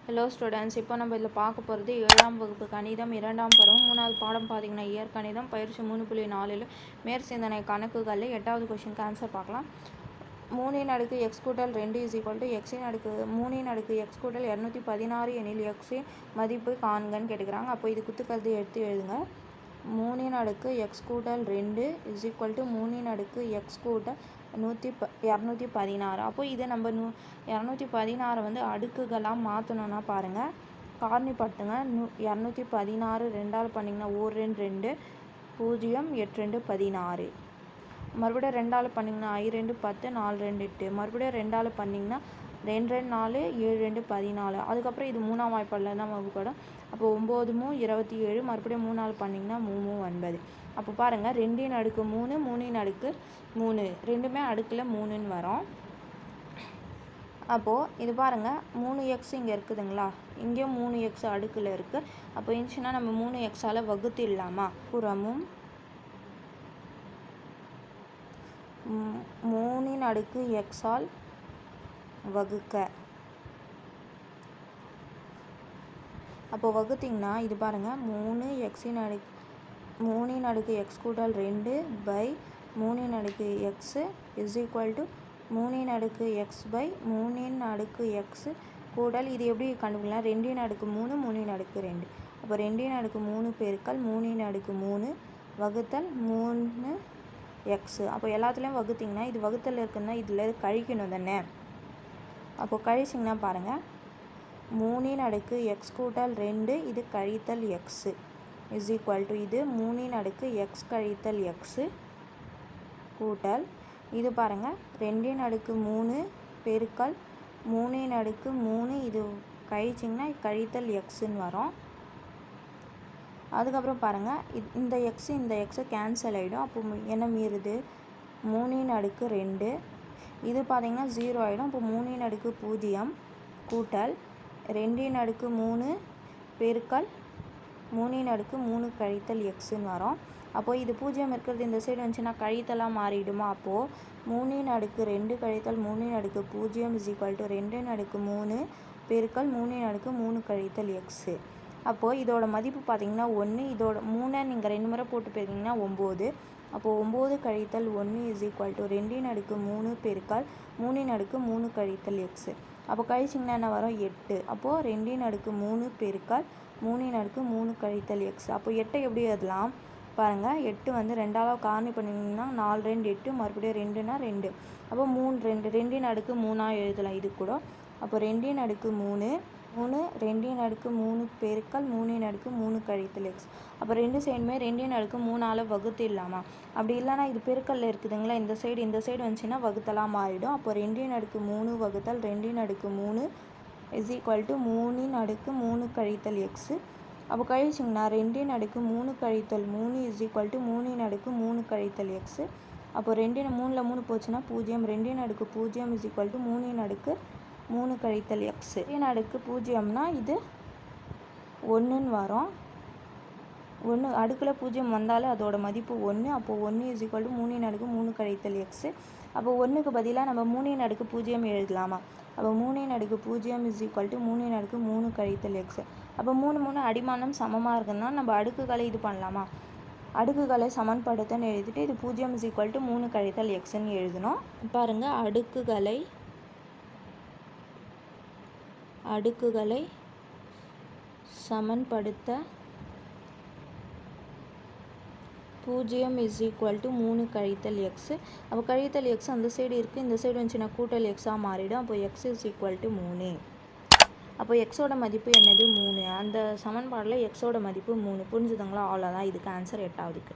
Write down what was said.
Hello students, இப்போ நம்ம இதில் பார்க்க போகிறது 7ஆம் வகுப்பு கணிதம் 2ஆம் பருவம் 3வது பாடம் பார்த்தீங்கன்னா இயற்கணிதம் பயிற்சி 3.4 மேற்சிந்தனை கணக்குகளில் 8வது கொஷினுக்கு ஆன்சர் பார்க்கலாம். 3 x கூட்டல் 2 x 3 x கூட்டல் 216 எனில் x மதிப்பு காண்கன்னு கேட்டுக்கிறாங்க. அப்போ இது குத்துக்கருது எடுத்து எழுதுங்க. 3 x கூட்டல் 2 3 x கூட்டல் 216. அப்போ இதை நம்ம 216 வந்து அடுக்குகளாக மாற்றணுன்னா பாருங்கள், காரணிப்படுத்துங்க. 216 2ஆல் பண்ணிங்கன்னா 1 2 2 0 8 2 16. மறுபடியும் 2ஆல் பண்ணிங்கன்னா 5 2 10 4 2 8. மறுபடியும் 2ஆல் பண்ணிங்கன்னா 2 2 4 7 2 14. அதுக்கப்புறம் இது 3ஆம் வாய்ப்பாடில் தான் வகுப்படும். அப்போ 9 3 27. மறுபடியும் 3ஆல் பண்ணிங்கன்னா 3 9. அப்போ பாருங்கள், 2 3 3 3 ரெண்டுமே அடுக்கில் 3ன்னு வரும். அப்போது இது பாருங்கள், 3x இங்கே இருக்குதுங்களா, இங்கேயும் 3x அடுக்கில் இருக்குது. அப்போ இருந்துச்சுன்னா நம்ம 3xஆல் வகுத்திடலாமா? புறமும் 3x வகுக்க. அப்போ வகுத்திங்கன்னா இது பாருங்கள், 3x கூட்டல் 2 by 3x is equal to 3x by 3x கூட்டல் இது எப்படி கண்டுபிடிக்கலாம்? 2 3 2. அப்போ 2 பெருக்கல் 3 வகுத்தல் 3x. அப்போ எல்லாத்துலேயும் வகுத்திங்கன்னா இது வகுத்தல் இருக்குன்னா இதில் கழிக்கணும் தானே. அப்போ கழிச்சிங்கன்னா பாருங்கள், 3x கூட்டல் 2 இது கழித்தல் x இஸ் ஈக்குவல் டு இது 3x கழித்தல் x கூட்டல் இது பாருங்கள் 2 பெருக்கல் 3 இது கழிச்சிங்கன்னா கழித்தல் எக்ஸ்ன்னு வரும். அதுக்கப்புறம் பாருங்கள், இந்த எக்ஸை கேன்சல் ஆகிடும். அப்போ என்ன மீறுது? 3 இது பார்த்திங்கன்னா 0 ஆகிடும். அப்போ 3 0 கூட்டல் 2 பெருக்கல் 3 கழித்தல் எக்ஸ்ன்னு வரும். அப்போது இது 0 இருக்கிறது இந்த சைடு வந்துச்சுன்னா கழித்தலாக மாறிடுமா? அப்போது 3 கழித்தல் 3 இஸ் ஈக்குவல் டு 2 பெருக்கல் 3 கழித்தல் எக்ஸ். அப்போது இதோட மதிப்பு பார்த்திங்கன்னா 1. இதோட 3 நீங்கள் 2 முறை போட்டு போயிருக்கீங்கன்னா 9. அப்போது 9 கழித்தல் 1 இஸ் ஈக்குவல் டு 2 பெருக்கல் 3 கழித்தல் எக்ஸ். அப்போ கழிச்சிங்கன்னா என்ன வரும்? 8. அப்போது 2 பெருக்கல் 3 கழித்தல் எக்ஸ். அப்போ 8 எப்படி எழுதலாம் பாருங்கள், 8 வந்து 2ஆல் காரணி பண்ணிங்கன்னா 4 2 8. மறுபடியும் 2னா 2. அப்போ 3 2 3 எழுதலாம் இது கூட. அப்போ 2 3 பெருக்கல் 3 கழித்தல் எக்ஸ். அப்போ ரெண்டு சைடுமே 2 வகுத்திடலாமா? அப்படி இல்லைனா இது பெருக்கல்ல இருக்குதுங்களா, இந்த சைடு வந்துச்சுன்னா வகுத்தலாம் மாறிடும். அப்போ 2 வகுத்தல் 2 இஸ் ஈக்குவல் டு 3 கழித்தல் எக்ஸ். அப்போ கழிச்சிங்கன்னா 2 கழித்தல் 3 இஸ் ஈக்குவல் டு 3 கழித்தல் எக்ஸ். அப்போ 2 3 போச்சுன்னா 0. 2 இஸ் ஈக்குவல் டு 3 கழித்தல் எக்ஸ். 0னா இது 1ன்னு வரும். 1 அடுக்கில் 0 வந்தாலும் அதோட மதிப்பு 1. அப்போது 1 இஸ் ஈக்குவல் டு 3 கழித்தல் எக்ஸ். அப்போ 1க்கு பதிலாக நம்ம 3 எழுதலாமா? அப்போ 3 இஸ் ஈக்குவல் டு 3 கழித்தல் எக்ஸ். அப்போ 3 அடிமானம் சமமாக இருக்குன்னா நம்ம அடுக்குகளை இது பண்ணலாமா? அடுக்குகளை சமன்படுத்தன்னு எழுதிட்டு இது 0 இஸ் ஈக்குவல் டு 3 கழித்தல் எக்ஸ்ன்னு எழுதணும். பாருங்கள், அடுக்குகளை சமன்படுத்த 0 இஸ் ஈக்குவல் டு 3 கழித்தல் எக்ஸ். அப்போ கழித்தல் எக்ஸ் அந்த சைடு இருக்குது, இந்த சைடு வந்துச்சுன்னா கூட்டல் எக்ஸாக மாறிடும். அப்போ எக்ஸ் இஸ் ஈக்குவல் டு 3. அப்போ எக்ஸோட மதிப்பு என்னது? 3. அந்த சமன்பாடில் எக்ஸோட மதிப்பு 3. புரிஞ்சுதுங்களா? அவ்வளோதான். இதுக்கு ஆன்சர் 8ஆவதுக்கு.